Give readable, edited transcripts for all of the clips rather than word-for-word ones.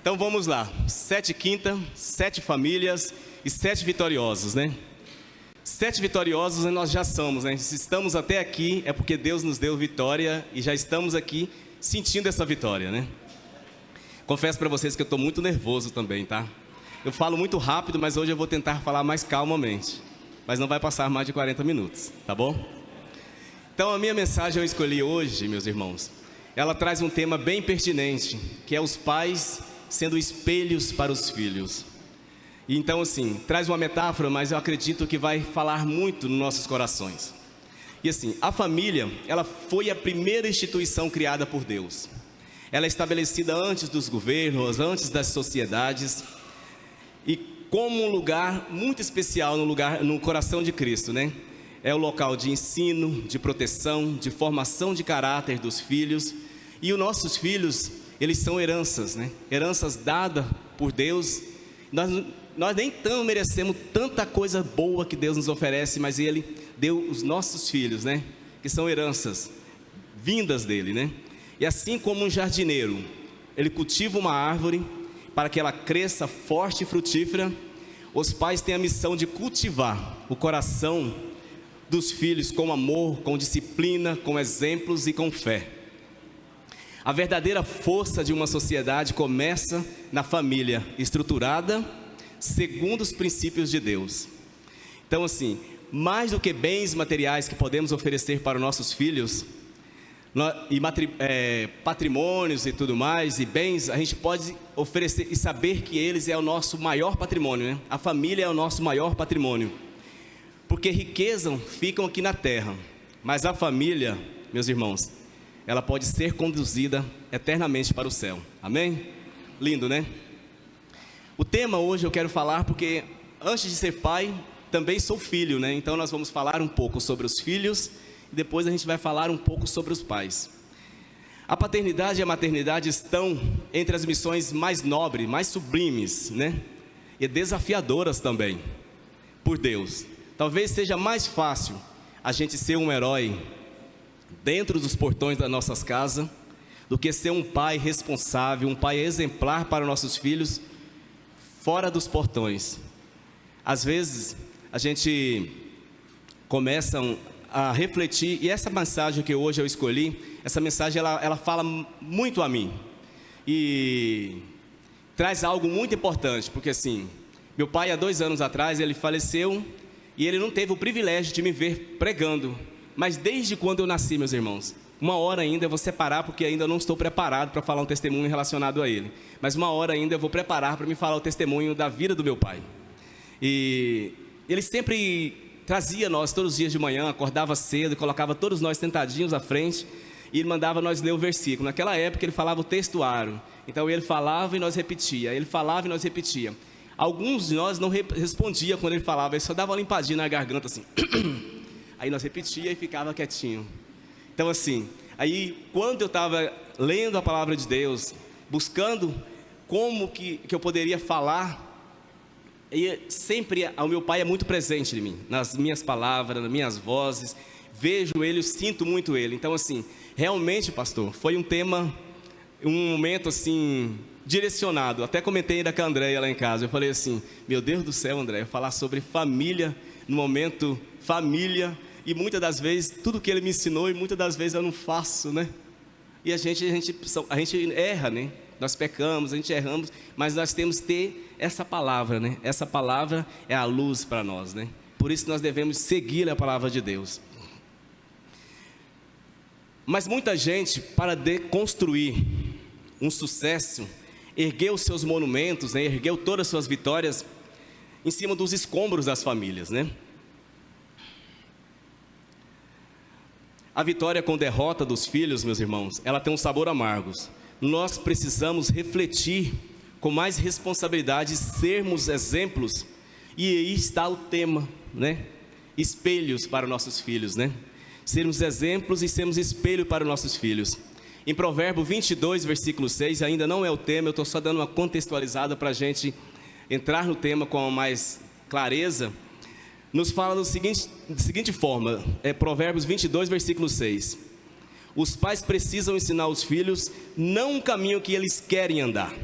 Então vamos lá, 7 quinta, 7 famílias e 7 vitoriosos, né? 7 vitoriosos nós já somos, né? Se estamos até aqui é porque Deus nos deu vitória e já estamos aqui sentindo essa vitória, né? Confesso para vocês que eu estou muito nervoso também, tá? Eu falo muito rápido, mas hoje eu vou tentar falar mais calmamente. Mas não vai passar mais de 40 minutos, tá bom? Então a minha mensagem eu escolhi hoje, meus irmãos, ela traz um tema bem pertinente, que é os pais sendo espelhos para os filhos. E então assim, traz uma metáfora, mas eu acredito que vai falar muito nos nossos corações. E assim, a família, ela foi a primeira instituição criada por Deus. Ela é estabelecida antes dos governos, antes das sociedades, e como um lugar muito especial no coração de Cristo, né? É o local de ensino, de proteção, de formação de caráter dos filhos. E os nossos filhos, eles são heranças, né? Heranças dadas por Deus. Nós nem tão merecemos tanta coisa boa que Deus nos oferece, mas Ele deu os nossos filhos, né? Que são heranças vindas dEle, né? E assim como um jardineiro, ele cultiva uma árvore para que ela cresça forte e frutífera, os pais têm a missão de cultivar o coração dos filhos com amor, com disciplina, com exemplos e com fé. A verdadeira força de uma sociedade começa na família estruturada segundo os princípios de Deus. Então assim, mais do que bens materiais que podemos oferecer para os nossos filhos, e patrimônios e tudo mais, e bens, a gente pode oferecer e saber que eles é o nosso maior patrimônio, né? A família é o nosso maior patrimônio, porque riquezas ficam aqui na terra, mas a família, meus irmãos, ela pode ser conduzida eternamente para o céu, amém? Lindo, né? O tema hoje eu quero falar porque antes de ser pai, também sou filho, né? Então nós vamos falar um pouco sobre os filhos, e depois a gente vai falar um pouco sobre os pais. A paternidade e a maternidade estão entre as missões mais nobres, mais sublimes, né? E desafiadoras também, por Deus. Talvez seja mais fácil a gente ser um herói dentro dos portões das nossas casas, do que ser um pai responsável, um pai exemplar para nossos filhos, fora dos portões. Às vezes, a gente começa a refletir, e essa mensagem que hoje eu escolhi, essa mensagem ela fala muito a mim, e traz algo muito importante, porque assim, meu pai há 2 anos atrás, ele faleceu, e ele não teve o privilégio de me ver pregando, mas desde quando eu nasci, meus irmãos, uma hora ainda eu vou separar, porque ainda não estou preparado para falar um testemunho relacionado a ele, mas uma hora ainda eu vou preparar para me falar o testemunho da vida do meu pai. E ele sempre trazia nós todos os dias de manhã, acordava cedo e colocava todos nós sentadinhos à frente e ele mandava nós ler o versículo. Naquela época ele falava o textuário, então ele falava e nós repetia, ele falava e nós repetia. Alguns de nós não respondia quando ele falava, ele só dava uma limpadinha na garganta assim, aí nós repetia e ficava quietinho. Então assim, aí quando eu estava lendo a palavra de Deus, buscando como que eu poderia falar, e sempre o meu pai é muito presente em mim, nas minhas palavras, nas minhas vozes, vejo ele, eu sinto muito ele. Então assim, realmente pastor, foi um tema, um momento assim, direcionado. Até comentei ainda com a Andréia lá em casa, eu falei assim, meu Deus do céu Andréia, falar sobre família, no momento família, e muitas das vezes, tudo que ele me ensinou, e muitas das vezes eu não faço, né? E a gente erra, né? Nós pecamos, a gente erramos, mas nós temos que ter essa palavra, né? Essa palavra é a luz para nós, né? Por isso nós devemos seguir a palavra de Deus. Mas muita gente, para construir um sucesso, ergueu seus monumentos, né? Ergueu todas as suas vitórias em cima dos escombros das famílias, né? A vitória com derrota dos filhos, meus irmãos, ela tem um sabor amargo. Nós precisamos refletir com mais responsabilidade, sermos exemplos, e aí está o tema, né? Espelhos para nossos filhos, né? Sermos exemplos e sermos espelho para os nossos filhos. Em Provérbios 22, versículo 6, ainda não é o tema, eu estou só dando uma contextualizada para a gente entrar no tema com mais clareza. Nos fala da seguinte forma, Provérbios 22, versículo 6. Os pais precisam ensinar os filhos não um caminho que eles querem andar,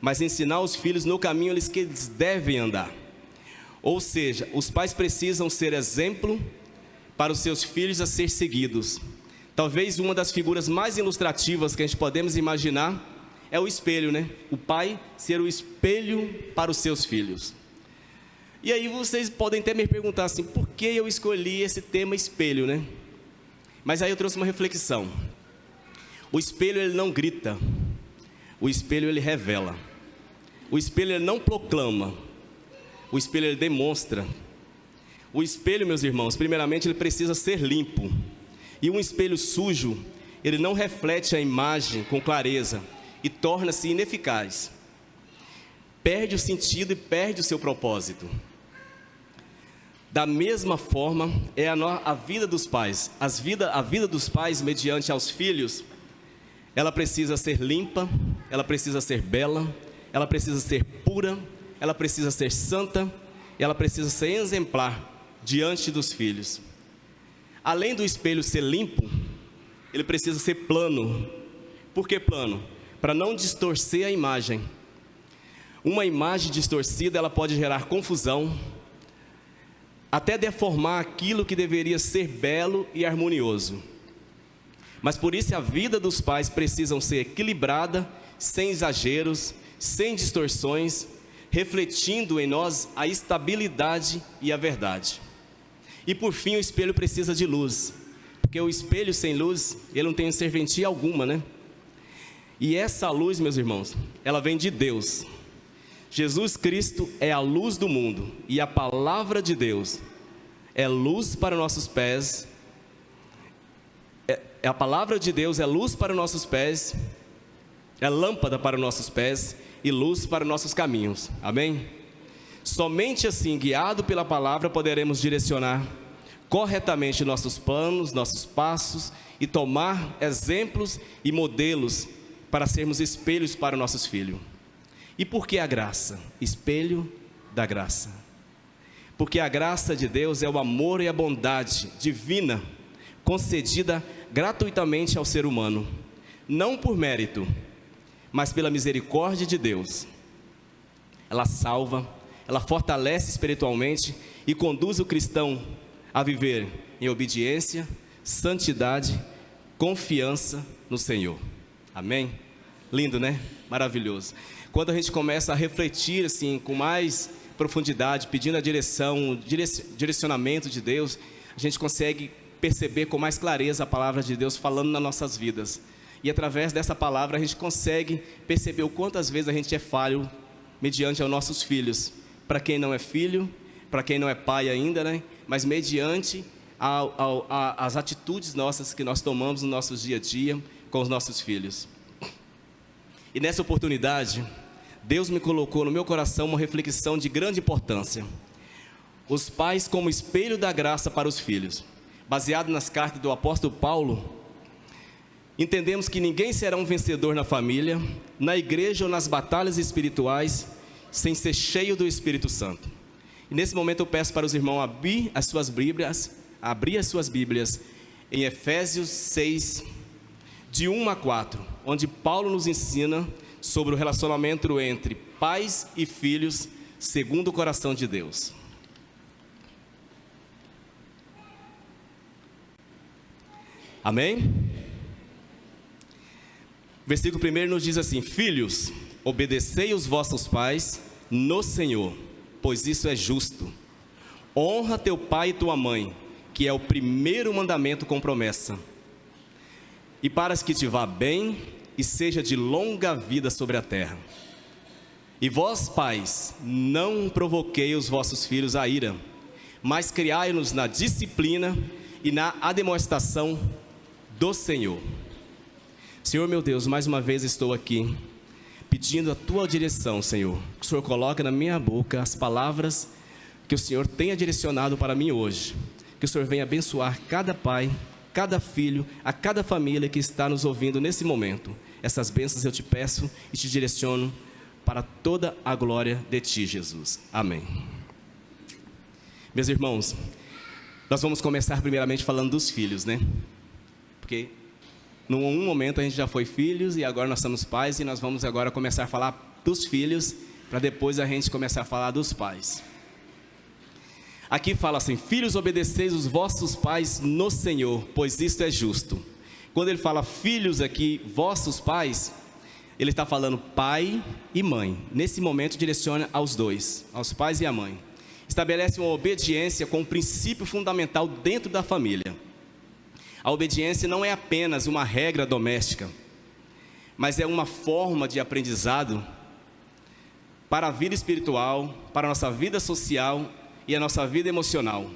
mas ensinar os filhos no caminho que eles devem andar. Ou seja, os pais precisam ser exemplo para os seus filhos a ser seguidos. Talvez uma das figuras mais ilustrativas que a gente podemos imaginar é o espelho, né? O pai ser o espelho para os seus filhos. E aí vocês podem até me perguntar assim, por que eu escolhi esse tema espelho, né? Mas aí eu trouxe uma reflexão. O espelho, ele não grita. O espelho, ele revela. O espelho, ele não proclama. O espelho, ele demonstra. O espelho, meus irmãos, primeiramente, ele precisa ser limpo. E um espelho sujo, ele não reflete a imagem com clareza e torna-se ineficaz. Perde o sentido e perde o seu propósito. Da mesma forma, é a vida dos pais. A vida dos pais, mediante aos filhos, ela precisa ser limpa, ela precisa ser bela, ela precisa ser pura, ela precisa ser santa, ela precisa ser exemplar diante dos filhos. Além do espelho ser limpo, ele precisa ser plano. Por que plano? Para não distorcer a imagem. Uma imagem distorcida, ela pode gerar confusão, até deformar aquilo que deveria ser belo e harmonioso. Mas por isso a vida dos pais precisa ser equilibrada, sem exageros, sem distorções, refletindo em nós a estabilidade e a verdade. E por fim, o espelho precisa de luz, porque o espelho sem luz, ele não tem serventia alguma, né? E essa luz, meus irmãos, ela vem de Deus. Jesus Cristo é a luz do mundo, e a palavra de Deus é luz para nossos pés. A palavra de Deus é luz para nossos pés, é lâmpada para nossos pés e luz para nossos caminhos. Amém? Somente assim, guiado pela palavra, poderemos direcionar corretamente nossos planos, nossos passos e tomar exemplos e modelos para sermos espelhos para nossos filhos. E por que a graça? Espelho da graça. Porque a graça de Deus é o amor e a bondade divina concedida gratuitamente ao ser humano, não por mérito, mas pela misericórdia de Deus. Ela salva, ela fortalece espiritualmente e conduz o cristão a viver em obediência, santidade, confiança no Senhor. Amém? Lindo, né? Maravilhoso. Quando a gente começa a refletir assim com mais profundidade, pedindo a direcionamento de Deus, a gente consegue perceber com mais clareza a palavra de Deus falando nas nossas vidas. E através dessa palavra a gente consegue perceber o quantas vezes a gente é falho mediante aos nossos filhos. Para quem não é filho, para quem não é pai ainda, né? Mas mediante as atitudes nossas que nós tomamos no nosso dia a dia com os nossos filhos. E nessa oportunidade, Deus me colocou no meu coração uma reflexão de grande importância. Os pais como espelho da graça para os filhos. Baseado nas cartas do apóstolo Paulo, entendemos que ninguém será um vencedor na família, na igreja ou nas batalhas espirituais, sem ser cheio do Espírito Santo. E nesse momento eu peço para os irmãos abrir as suas Bíblias em Efésios 6, de 1 a 4, onde Paulo nos ensina sobre o relacionamento entre pais e filhos, segundo o coração de Deus. Amém? Versículo 1 nos diz assim: Filhos, obedecei os vossos pais no Senhor, pois isso é justo. Honra teu pai e tua mãe, que é o primeiro mandamento com promessa. E para que te vá bem e seja de longa vida sobre a terra. E vós, pais, não provoquei os vossos filhos a ira, mas criai-nos na disciplina e na ademoestação do Senhor. Senhor meu Deus, mais uma vez estou aqui pedindo a tua direção, Senhor. Que o Senhor coloque na minha boca as palavras que o Senhor tenha direcionado para mim hoje. Que o Senhor venha abençoar cada pai, cada filho, a cada família que está nos ouvindo nesse momento. Essas bênçãos eu te peço e te direciono para toda a glória de ti, Jesus. Amém. Meus irmãos, nós vamos começar primeiramente falando dos filhos, né? Porque Num momento a gente já foi filhos e agora nós somos pais, e nós vamos agora começar a falar dos filhos, para depois a gente começar a falar dos pais. Aqui fala assim: filhos, obedeceis os vossos pais no Senhor, pois isto é justo. Quando ele fala filhos aqui, vossos pais, ele está falando pai e mãe. Nesse momento direciona aos dois, aos pais e à mãe. Estabelece uma obediência com um princípio fundamental dentro da família. A obediência não é apenas uma regra doméstica, mas é uma forma de aprendizado para a vida espiritual, para a nossa vida social e a nossa vida emocional.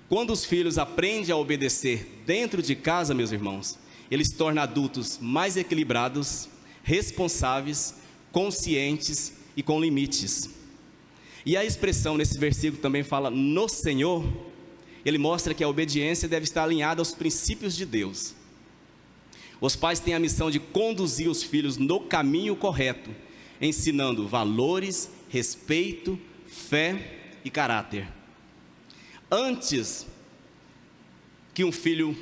Quando os filhos aprendem a obedecer dentro de casa, meus irmãos, eles se tornam adultos mais equilibrados, responsáveis, conscientes e com limites. E a expressão nesse versículo também fala no Senhor. Ele mostra que a obediência deve estar alinhada aos princípios de Deus. Os pais têm a missão de conduzir os filhos no caminho correto, ensinando valores, respeito, fé e caráter. Antes que um filho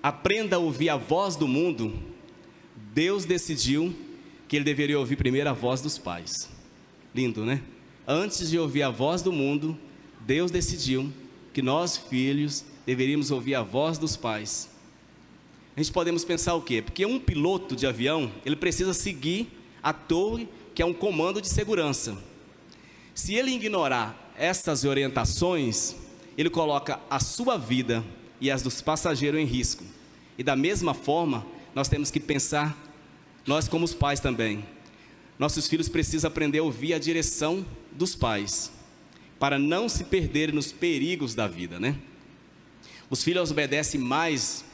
aprenda a ouvir a voz do mundo, Deus decidiu que ele deveria ouvir primeiro a voz dos pais. Lindo, né? Antes de ouvir a voz do mundo, Deus decidiu que nós, filhos, deveríamos ouvir a voz dos pais. A gente podemos pensar o quê? Porque um piloto de avião, ele precisa seguir a torre, que é um comando de segurança. Se ele ignorar essas orientações, ele coloca a sua vida e as dos passageiros em risco. E da mesma forma, nós temos que pensar, nós como os pais também. Nossos filhos precisam aprender a ouvir a direção dos pais, para não se perderem nos perigos da vida, né? Os filhos obedecem mais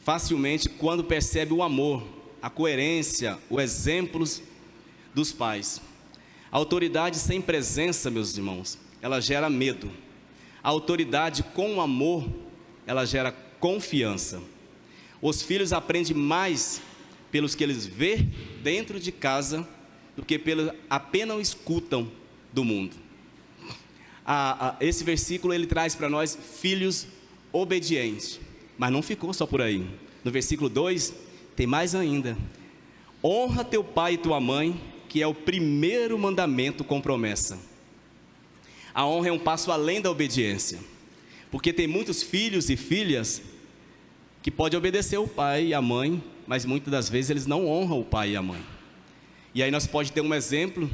facilmente quando percebem o amor, a coerência, os exemplos dos pais. A autoridade sem presença, meus irmãos, ela gera medo. A autoridade com amor, ela gera confiança. Os filhos aprendem mais pelos que eles vêem dentro de casa do que pelos apenas escutam do mundo. Esse versículo ele traz para nós filhos obedientes, mas não ficou só por aí. No versículo 2 tem mais ainda: honra teu pai e tua mãe, que é o primeiro mandamento com promessa. A honra é um passo além da obediência, porque tem muitos filhos e filhas que podem obedecer o pai e a mãe, mas muitas das vezes eles não honram o pai e a mãe. E aí nós podemos ter um exemplo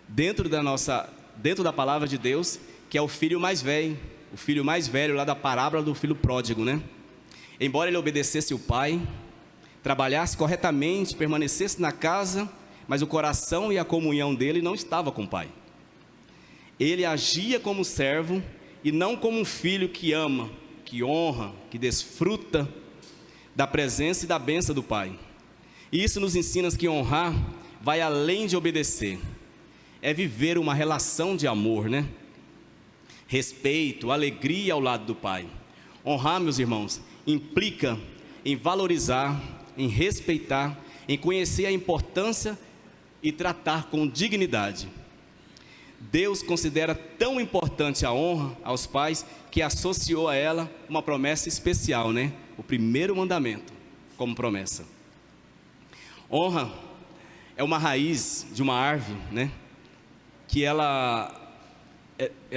dentro da palavra de Deus, que é o filho mais velho lá da parábola do filho pródigo, né? Embora ele obedecesse o pai, trabalhasse corretamente, permanecesse na casa, mas o coração e a comunhão dele não estava com o pai. Ele agia como servo e não como um filho que ama, que honra, que desfruta da presença e da bênção do pai. E isso nos ensina que honrar vai além de obedecer. É viver uma relação de amor, né? Respeito, alegria ao lado do pai. Honrar, meus irmãos, implica em valorizar, em respeitar, em conhecer a importância e tratar com dignidade. Deus considera tão importante a honra aos pais que associou a ela uma promessa especial, né? O primeiro mandamento como promessa. Honra é uma raiz de uma árvore, né? Que ela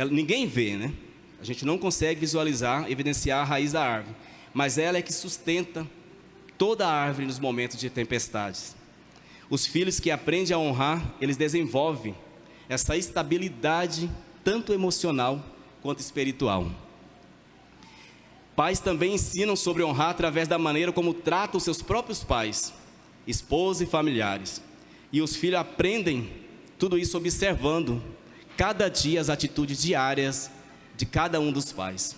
ninguém vê, né? A gente não consegue visualizar, evidenciar a raiz da árvore, mas ela é que sustenta toda a árvore nos momentos de tempestades. Os filhos que aprendem a honrar, eles desenvolvem essa estabilidade, tanto emocional quanto espiritual. Pais também ensinam sobre honrar através da maneira como tratam os seus próprios pais, esposa e familiares. E os filhos aprendem tudo isso observando cada dia as atitudes diárias de cada um dos pais.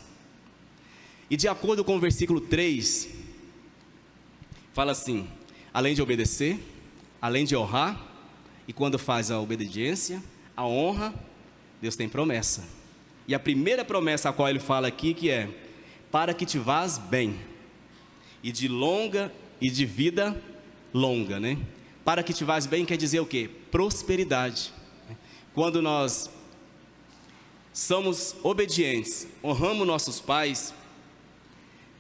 E de acordo com o versículo 3, fala assim: além de obedecer, além de honrar, e quando faz a obediência, a honra, Deus tem promessa. E a primeira promessa a qual ele fala aqui que é: para que te vás bem, e de vida longa, né? Para que te vás bem quer dizer o quê? Prosperidade. Quando nós somos obedientes, honramos nossos pais,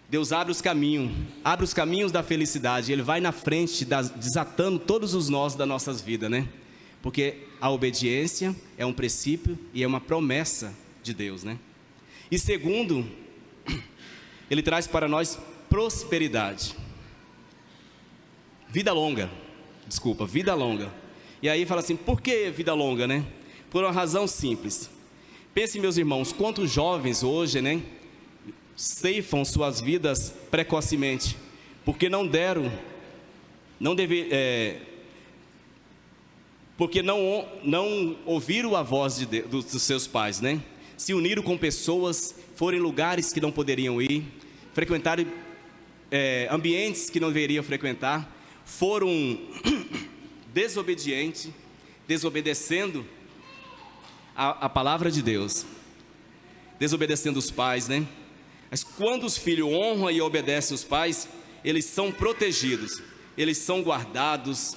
Deus abre os caminhos da felicidade. Ele vai na frente, desatando todos os nós das nossas vidas, né? Porque a obediência é um princípio e é uma promessa de Deus, né? E segundo, Ele traz para nós prosperidade. Vida longa. E aí fala assim, por que vida longa, né? Por uma razão simples. Pense, meus irmãos, quantos jovens hoje, né, ceifam suas vidas precocemente, porque porque não ouviram a voz dos seus pais, né? Se uniram com pessoas, foram em lugares que não poderiam ir, frequentaram ambientes que não deveriam frequentar, foram desobedecendo a palavra de Deus, desobedecendo os pais, né? Mas quando os filhos honram e obedecem os pais, eles são protegidos, eles são guardados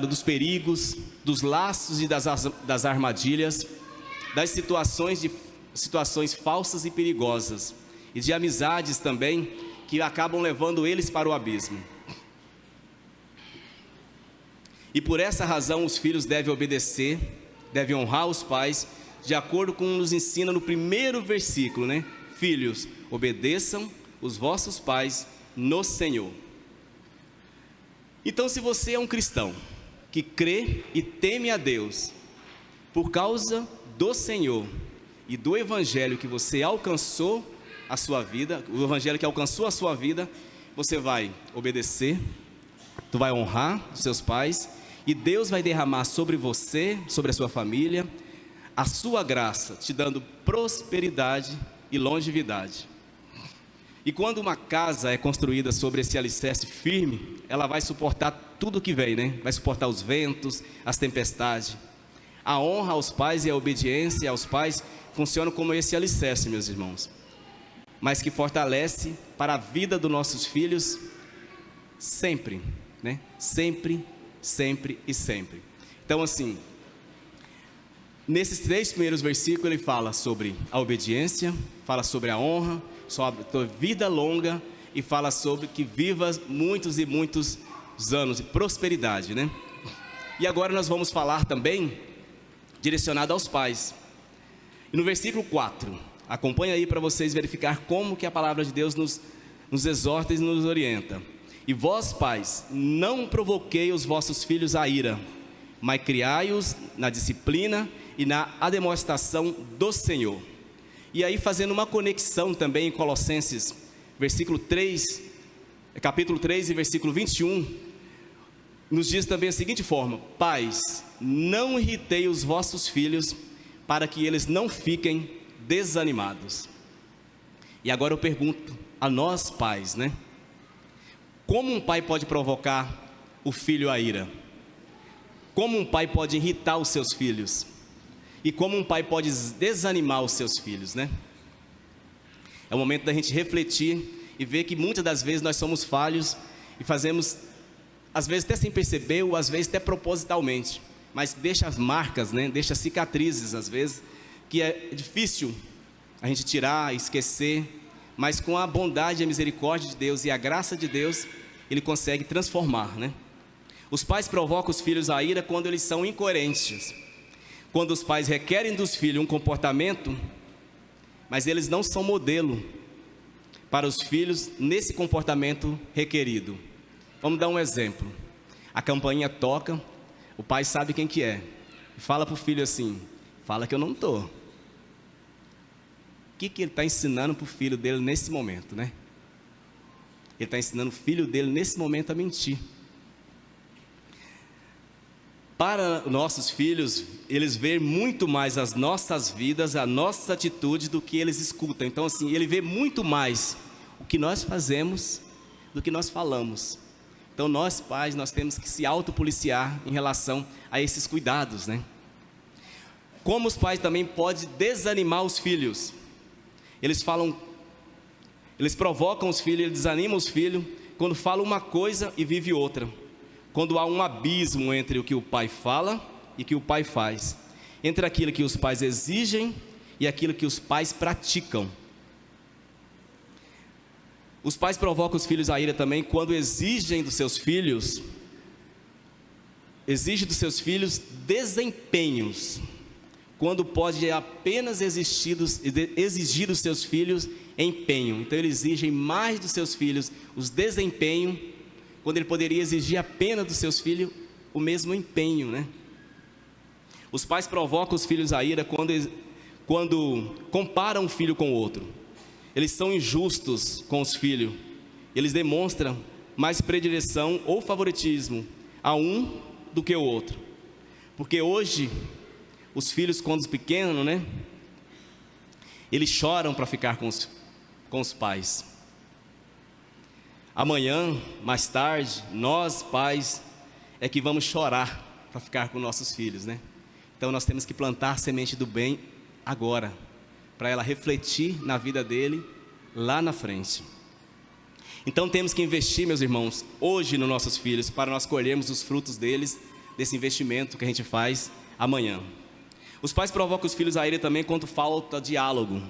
dos perigos, dos laços e das armadilhas, das situações falsas e perigosas, e de amizades também, que acabam levando eles para o abismo. E por essa razão os filhos devem obedecer, devem honrar os pais, de acordo com nos ensina no primeiro versículo, né? Filhos, obedeçam os vossos pais no Senhor. Então, se você é um cristão que crê e teme a Deus, por causa do Senhor e do Evangelho que você alcançou a sua vida, o Evangelho que alcançou a sua vida, você vai obedecer, tu vai honrar os seus pais, e Deus vai derramar sobre você, sobre a sua família, a sua graça, te dando prosperidade e longevidade. E quando uma casa é construída sobre esse alicerce firme, ela vai suportar tudo que vem, né? Vai suportar os ventos, as tempestades. A honra aos pais e a obediência aos pais funcionam como esse alicerce, meus irmãos, mas que fortalece para a vida dos nossos filhos sempre, né? Sempre e sempre. Então, assim, nesses 3 primeiros versículos ele fala sobre a obediência, fala sobre a honra, sobre a tua vida longa, e fala sobre que vivas muitos e muitos anos de prosperidade, né? E agora nós vamos falar também direcionado aos pais. E no versículo 4, acompanha aí para vocês verificar como que a palavra de Deus nos exorta e nos orienta. E vós, pais, não provoquei os vossos filhos à ira, mas criai-os na disciplina e na ademoestação do Senhor. E aí, fazendo uma conexão também em Colossenses, capítulo 3 e versículo 21, nos diz também a seguinte forma: pais, não irritei os vossos filhos, para que eles não fiquem desanimados. E agora eu pergunto a nós pais, né? Como um pai pode provocar o filho à ira? Como um pai pode irritar os seus filhos? E como um pai pode desanimar os seus filhos, né? É o momento da gente refletir e ver que muitas das vezes nós somos falhos e fazemos, às vezes até sem perceber, ou às vezes até propositalmente, mas deixa as marcas, né? Deixa cicatrizes às vezes, que é difícil a gente tirar, esquecer, mas com a bondade e a misericórdia de Deus e a graça de Deus, Ele consegue transformar, né? Os pais provocam os filhos à ira quando eles são incoerentes, quando os pais requerem dos filhos um comportamento, mas eles não são modelo para os filhos nesse comportamento requerido. Vamos dar um exemplo. A campainha toca, o pai sabe quem que é, e fala para o filho assim: fala que eu não estou. O que ele está ensinando para o filho dele nesse momento, né? Ele está ensinando o filho dele nesse momento a mentir. Para nossos filhos, eles veem muito mais as nossas vidas, a nossa atitude do que eles escutam. Então, assim, ele vê muito mais o que nós fazemos do que nós falamos. Então, nós pais, nós temos que se autopoliciar em relação a esses cuidados, né? Como os pais também podem desanimar os filhos. Eles provocam os filhos, eles desanimam os filhos quando falam uma coisa e vive outra. Quando há um abismo entre o que o pai fala e o que o pai faz, entre aquilo que os pais exigem e aquilo que os pais praticam. Os pais provocam os filhos à ira também quando exigem dos seus filhos desempenhos, quando pode apenas exigir dos seus filhos empenho. Então eles exigem mais dos seus filhos os desempenhos, quando ele poderia exigir apenas dos seus filhos o mesmo empenho, né? Os pais provocam os filhos à ira quando comparam um filho com o outro. Eles são injustos com os filhos. Eles demonstram mais predileção ou favoritismo a um do que o outro. Porque hoje, os filhos, quando pequenos, né? Eles choram para ficar com os pais. Amanhã, mais tarde, nós, pais, é que vamos chorar para ficar com nossos filhos, né? Então nós temos que plantar a semente do bem agora, para ela refletir na vida dele lá na frente. Então temos que investir, meus irmãos, hoje nos nossos filhos, para nós colhermos os frutos deles, desse investimento que a gente faz amanhã. Os pais provocam os filhos à ira também quando falta diálogo,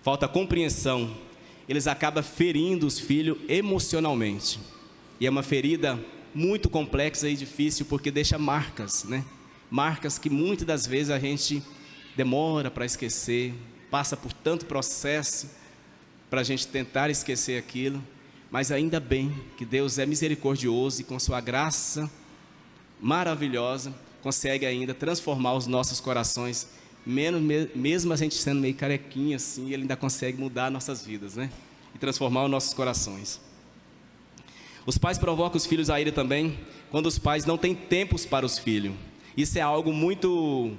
falta compreensão. Eles acabam ferindo os filhos emocionalmente. E é uma ferida muito complexa e difícil, porque deixa marcas, né? Marcas que muitas das vezes a gente demora para esquecer, passa por tanto processo para a gente tentar esquecer aquilo, mas ainda bem que Deus é misericordioso e com sua graça maravilhosa consegue ainda transformar os nossos corações, mesmo a gente sendo meio carequinha assim, Ele ainda consegue mudar nossas vidas, né? E transformar os nossos corações. Os pais provocam os filhos à ira também quando os pais não têm tempos para os filhos. Isso é algo muito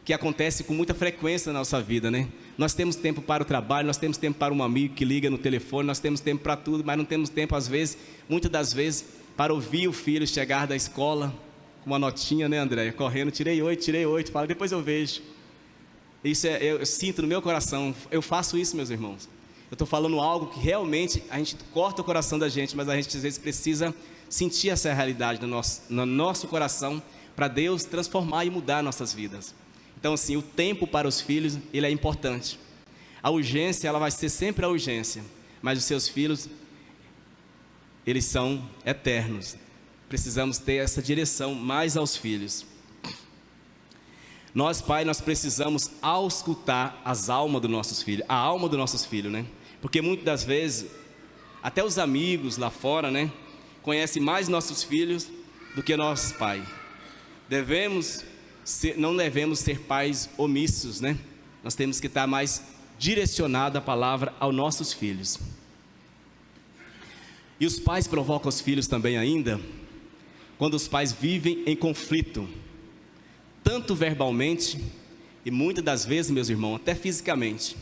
que acontece com muita frequência na nossa vida, né? Nós temos tempo para o trabalho, nós temos tempo para um amigo que liga no telefone, nós temos tempo para tudo, mas não temos tempo às vezes, muitas das vezes, para ouvir o filho chegar da escola com uma notinha, né, André? Correndo, tirei 8, fala, depois eu vejo. Isso eu sinto no meu coração, eu faço isso, meus irmãos. Eu estou falando algo que realmente a gente corta o coração da gente, mas a gente às vezes precisa sentir essa realidade no nosso coração, para Deus transformar e mudar nossas vidas. Então assim, o tempo para os filhos, ele é importante. A urgência, ela vai ser sempre a urgência, mas os seus filhos, eles são eternos. Precisamos ter essa direção mais aos filhos. Nós, pai, nós precisamos auscultar as almas dos nossos filhos, a alma dos nossos filhos, né? Porque muitas das vezes, até os amigos lá fora, né, conhecem mais nossos filhos do que nossos pais. Não devemos ser pais omissos, né? Nós temos que estar mais direcionado a palavra aos nossos filhos. E os pais provocam os filhos também ainda, quando os pais vivem em conflito, tanto verbalmente e muitas das vezes, meus irmãos, até fisicamente.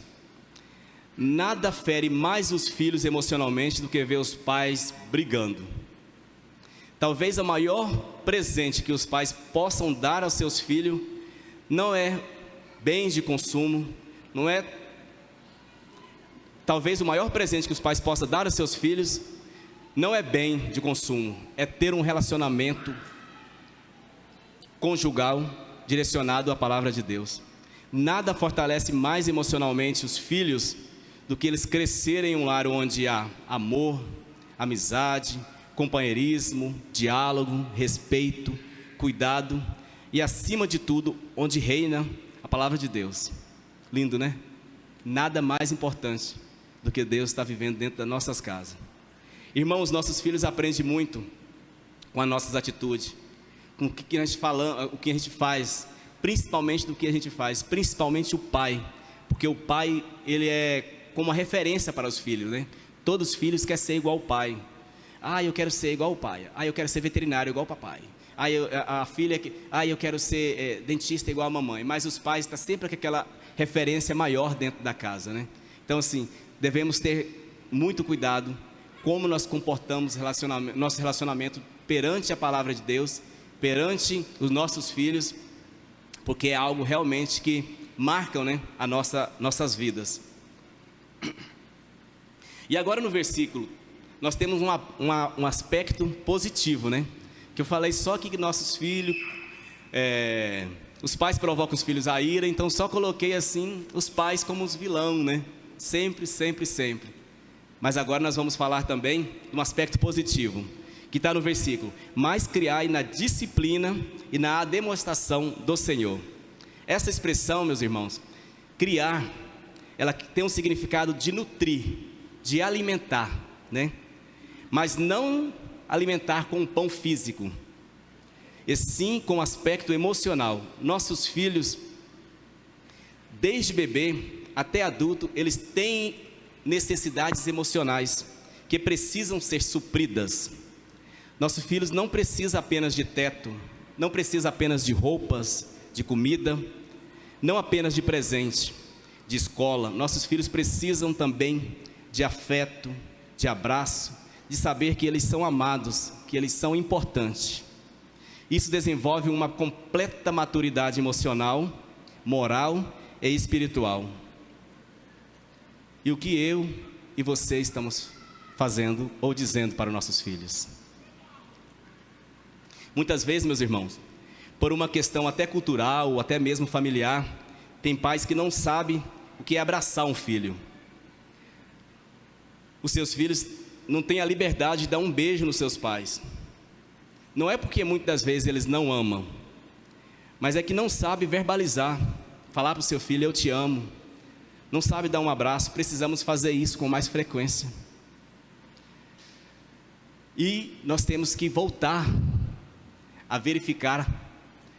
Nada fere mais os filhos emocionalmente do que ver os pais brigando. Talvez o maior presente que os pais possam dar aos seus filhos não é bens de consumo, talvez o maior presente que os pais possam dar aos seus filhos não é bem de consumo, é ter um relacionamento conjugal direcionado à palavra de Deus. Nada fortalece mais emocionalmente os filhos do que eles crescerem em um lar onde há amor, amizade, companheirismo, diálogo, respeito, cuidado e, acima de tudo, onde reina a palavra de Deus. Lindo, né? Nada mais importante do que Deus está vivendo dentro das nossas casas. Irmãos, nossos filhos aprendem muito com as nossas atitudes, com o que a gente fala, o que a gente faz, principalmente do que a gente faz, principalmente o pai, porque o pai, ele é como uma referência para os filhos, né? Todos os filhos querem ser igual ao pai. Eu quero ser igual ao pai. Eu quero ser veterinário igual ao papai. A filha, eu quero ser dentista igual a mamãe. Mas os pais estão sempre com aquela referência maior dentro da casa, né? Então assim, devemos ter muito cuidado como nós comportamos nosso relacionamento perante a palavra de Deus, perante os nossos filhos, porque é algo realmente que marcam, né, nossas vidas. E agora no versículo, nós temos um aspecto positivo, né? Que eu falei só que nossos filhos, os pais provocam os filhos à ira, então só coloquei assim os pais como os vilão, né? Sempre, sempre, sempre. Mas agora nós vamos falar também de um aspecto positivo, que está no versículo: mas criai na disciplina e na demonstração do Senhor. Essa expressão, meus irmãos, criar, ela tem um significado de nutrir, de alimentar, né? Mas não alimentar com pão físico, e sim com aspecto emocional. Nossos filhos, desde bebê até adulto, eles têm necessidades emocionais que precisam ser supridas. Nossos filhos não precisam apenas de teto, não precisam apenas de roupas, de comida, não apenas de presente, de escola. Nossos filhos precisam também de afeto, de abraço, de saber que eles são amados, que eles são importantes. Isso desenvolve uma completa maturidade emocional, moral e espiritual. E o que eu e você estamos fazendo ou dizendo para os nossos filhos? Muitas vezes, meus irmãos, por uma questão até cultural ou até mesmo familiar, tem pais que não sabem o que é abraçar um filho. Os seus filhos não têm a liberdade de dar um beijo nos seus pais. Não é porque muitas das vezes eles não amam, mas é que não sabe verbalizar, falar para o seu filho: eu te amo. Não sabe dar um abraço. Precisamos fazer isso com mais frequência. E nós temos que voltar a verificar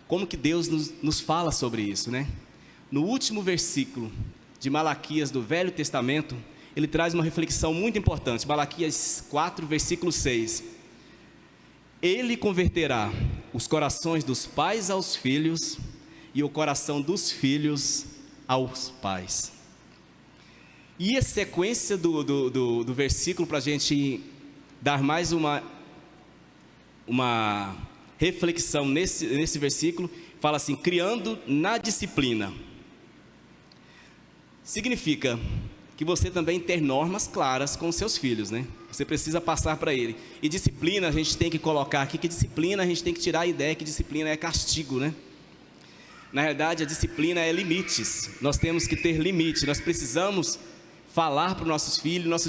como que Deus nos fala sobre isso, né? No último versículo de Malaquias do Velho Testamento, ele traz uma reflexão muito importante. Malaquias 4, versículo 6. Ele converterá os corações dos pais aos filhos e o coração dos filhos aos pais. E a sequência do versículo, para a gente dar mais uma reflexão nesse versículo, fala assim: criando na disciplina. Significa que você também tem normas claras com os seus filhos, né? Você precisa passar para ele. E disciplina, a gente tem que colocar aqui que disciplina, a gente tem que tirar a ideia que disciplina é castigo, né? Na realidade, a disciplina é limites. Nós temos que ter limite. Nós precisamos falar para os nossos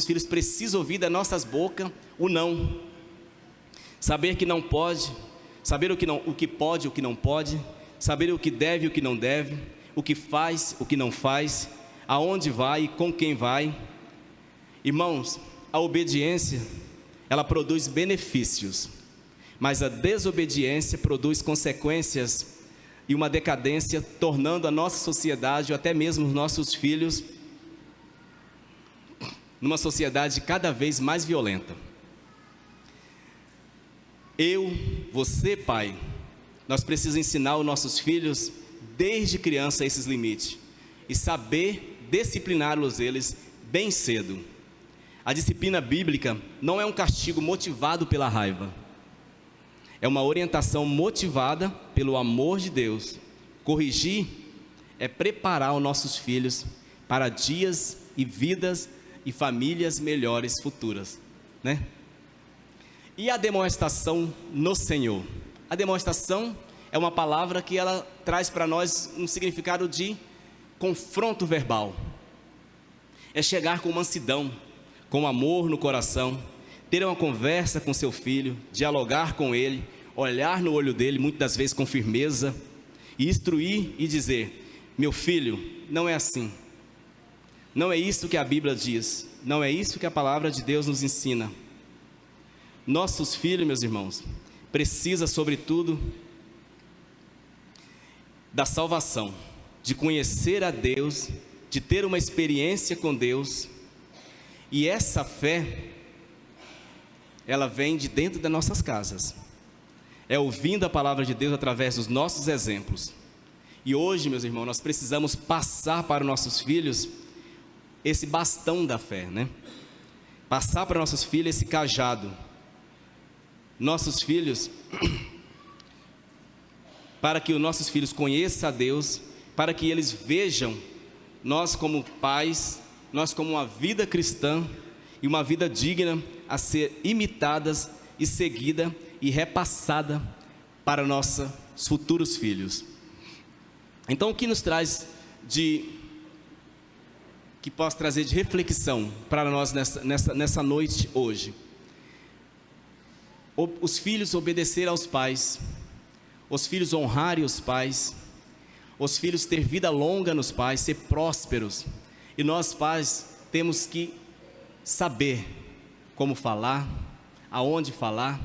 filhos precisam ouvir das nossas bocas o não. Saber que não pode, saber o que pode e o que não pode, saber o que deve e o que não deve, o que faz, o que não faz, aonde vai e com quem vai. Irmãos, a obediência, ela produz benefícios, mas a desobediência produz consequências e uma decadência, tornando a nossa sociedade, ou até mesmo os nossos filhos, numa sociedade cada vez mais violenta. Você, pai, nós precisamos ensinar os nossos filhos desde criança esses limites e saber discipliná-los eles bem cedo. A disciplina bíblica não é um castigo motivado pela raiva, é uma orientação motivada pelo amor de Deus. Corrigir é preparar os nossos filhos para dias e vidas e famílias melhores futuras, né? E a demonstração no Senhor. A demonstração é uma palavra que ela traz para nós um significado de confronto verbal. É chegar com mansidão, com amor no coração, ter uma conversa com seu filho, dialogar com ele, olhar no olho dele, muitas das vezes com firmeza, e instruir e dizer: meu filho, não é assim. Não é isso que a Bíblia diz, não é isso que a palavra de Deus nos ensina. Nossos filhos, meus irmãos, precisam sobretudo da salvação, de conhecer a Deus, de ter uma experiência com Deus. E essa fé, ela vem de dentro das nossas casas, é ouvindo a palavra de Deus através dos nossos exemplos. E hoje, meus irmãos, nós precisamos passar para os nossos filhos esse bastão da fé, né? Passar para nossos filhos esse cajado. Nossos filhos, para que os nossos filhos conheçam a Deus, para que eles vejam nós como pais, nós como uma vida cristã e uma vida digna a ser imitadas e seguida e repassada para nossos futuros filhos. Então, o que nos traz que possa trazer de reflexão para nós nessa noite hoje. Os filhos obedecer aos pais, os filhos honrarem os pais, os filhos ter vida longa nos pais, ser prósperos. E nós pais temos que saber como falar, aonde falar,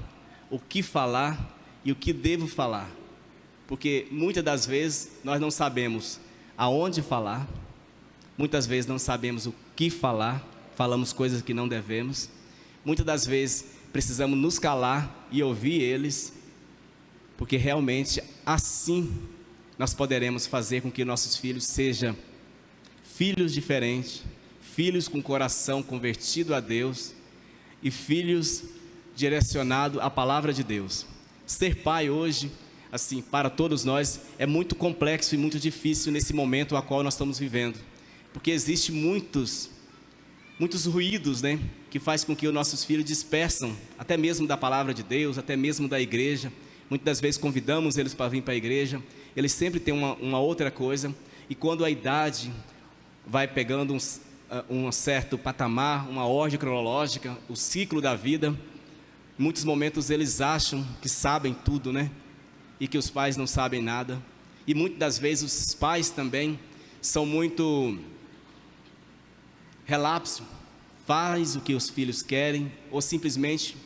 o que falar e o que devo falar. Porque muitas das vezes nós não sabemos aonde falar, muitas vezes não sabemos o que falar, falamos coisas que não devemos. Muitas das vezes precisamos nos calar e ouvir eles, porque realmente assim nós poderemos fazer com que nossos filhos sejam filhos diferentes, filhos com coração convertido a Deus e filhos direcionados à palavra de Deus. Ser pai hoje, assim, para todos nós, é muito complexo e muito difícil nesse momento a qual nós estamos vivendo, porque existe muitos ruídos, né, que faz com que os nossos filhos dispersam, até mesmo da palavra de Deus, até mesmo da igreja. Muitas das vezes convidamos eles para vir para a igreja, eles sempre têm uma outra coisa, e quando a idade vai pegando um certo patamar, uma ordem cronológica, o ciclo da vida, em muitos momentos eles acham que sabem tudo, né? E que os pais não sabem nada. E muitas das vezes os pais também são muito relapso, faz o que os filhos querem, ou simplesmente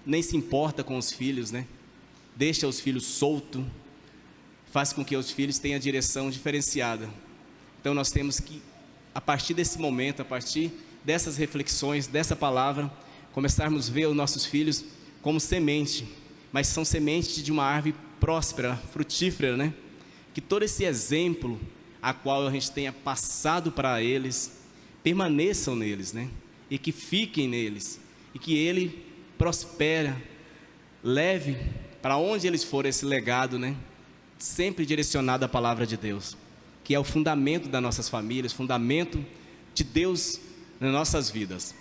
nem se importa com os filhos, né? Deixa os filhos soltos, faz com que os filhos tenham direção diferenciada. Então nós temos que, a partir desse momento, a partir dessas reflexões, dessa palavra, começarmos a ver os nossos filhos como semente, mas são sementes de uma árvore próspera, frutífera, né? Que todo esse exemplo a qual a gente tenha passado para eles, permaneçam neles, né? E que fiquem neles, e que ele prospere, leve para onde eles forem esse legado, né? Sempre direcionado à palavra de Deus, que é o fundamento das nossas famílias, fundamento de Deus nas nossas vidas.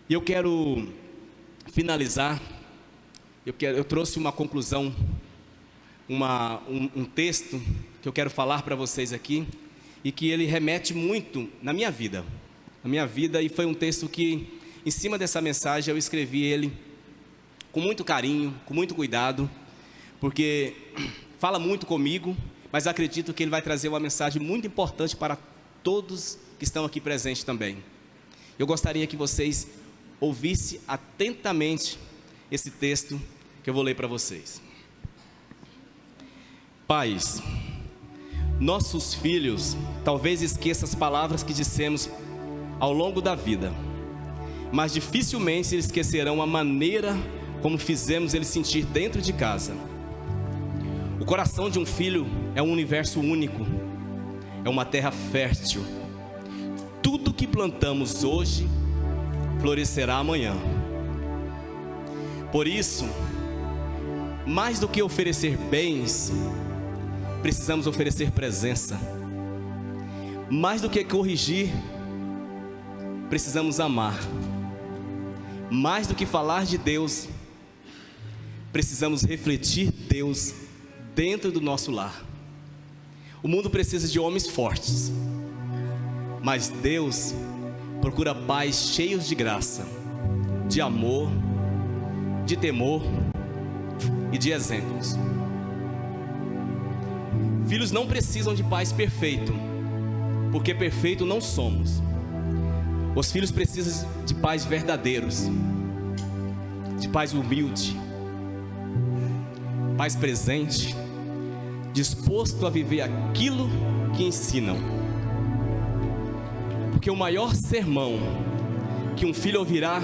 E eu quero finalizar, eu trouxe uma conclusão, um texto que eu quero falar para vocês aqui, e que ele remete muito na minha vida, e foi um texto que, em cima dessa mensagem, eu escrevi ele com muito carinho, com muito cuidado, porque fala muito comigo, mas acredito que ele vai trazer uma mensagem muito importante para todos que estão aqui presentes também. Eu gostaria que vocês ouvissem atentamente esse texto que eu vou ler para vocês. Pais, nossos filhos talvez esqueçam as palavras que dissemos ao longo da vida, mas dificilmente eles esquecerão a maneira como fizemos ele sentir dentro de casa. O coração de um filho é um universo único, é uma terra fértil. Tudo que plantamos hoje florescerá amanhã. Por isso, mais do que oferecer bens, precisamos oferecer presença. Mais do que corrigir, precisamos amar. Mais do que falar de Deus, precisamos refletir Deus dentro do nosso lar. O mundo precisa de homens fortes, mas Deus procura pais cheios de graça, de amor, de temor e de exemplos. Filhos não precisam de pais perfeitos, porque perfeito não somos. Os filhos precisam de pais verdadeiros, de pais humildes, pais presentes, disposto a viver aquilo que ensinam. Porque o maior sermão que um filho ouvirá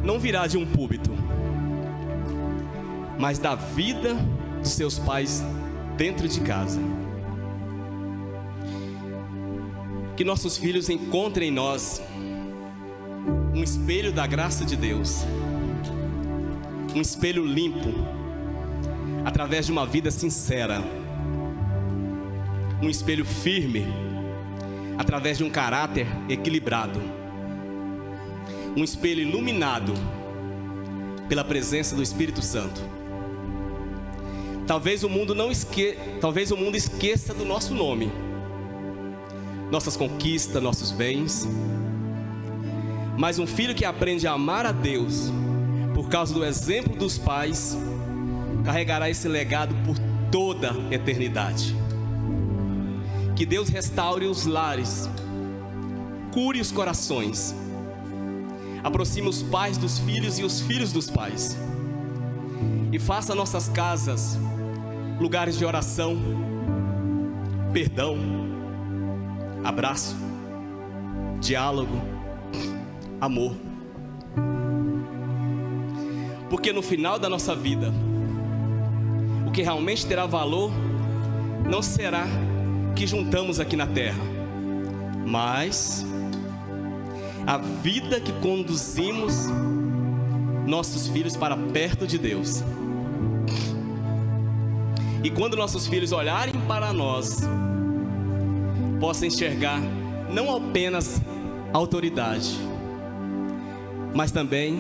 não virá de um púlpito, mas da vida dos seus pais dentro de casa. Que nossos filhos encontrem em nós um espelho da graça de Deus, um espelho limpo, através de uma vida sincera, um espelho firme, através de um caráter equilibrado, um espelho iluminado pela presença do Espírito Santo. Talvez o mundo esqueça do nosso nome, nossas conquistas, nossos bens. Mas um filho que aprende a amar a Deus por causa do exemplo dos pais, carregará esse legado por toda a eternidade. Que Deus restaure os lares, cure os corações, aproxime os pais dos filhos e os filhos dos pais, e faça nossas casas lugares de oração, perdão, abraço, diálogo, amor. Porque no final da nossa vida, o que realmente terá valor não será o que juntamos aqui na terra, mas a vida que conduzimos nossos filhos para perto de Deus. E quando nossos filhos olharem para nós, possam enxergar não apenas a autoridade, mas também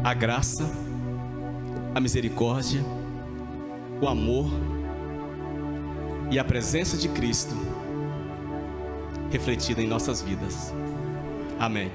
a graça, a misericórdia, o amor e a presença de Cristo refletida em nossas vidas. Amém.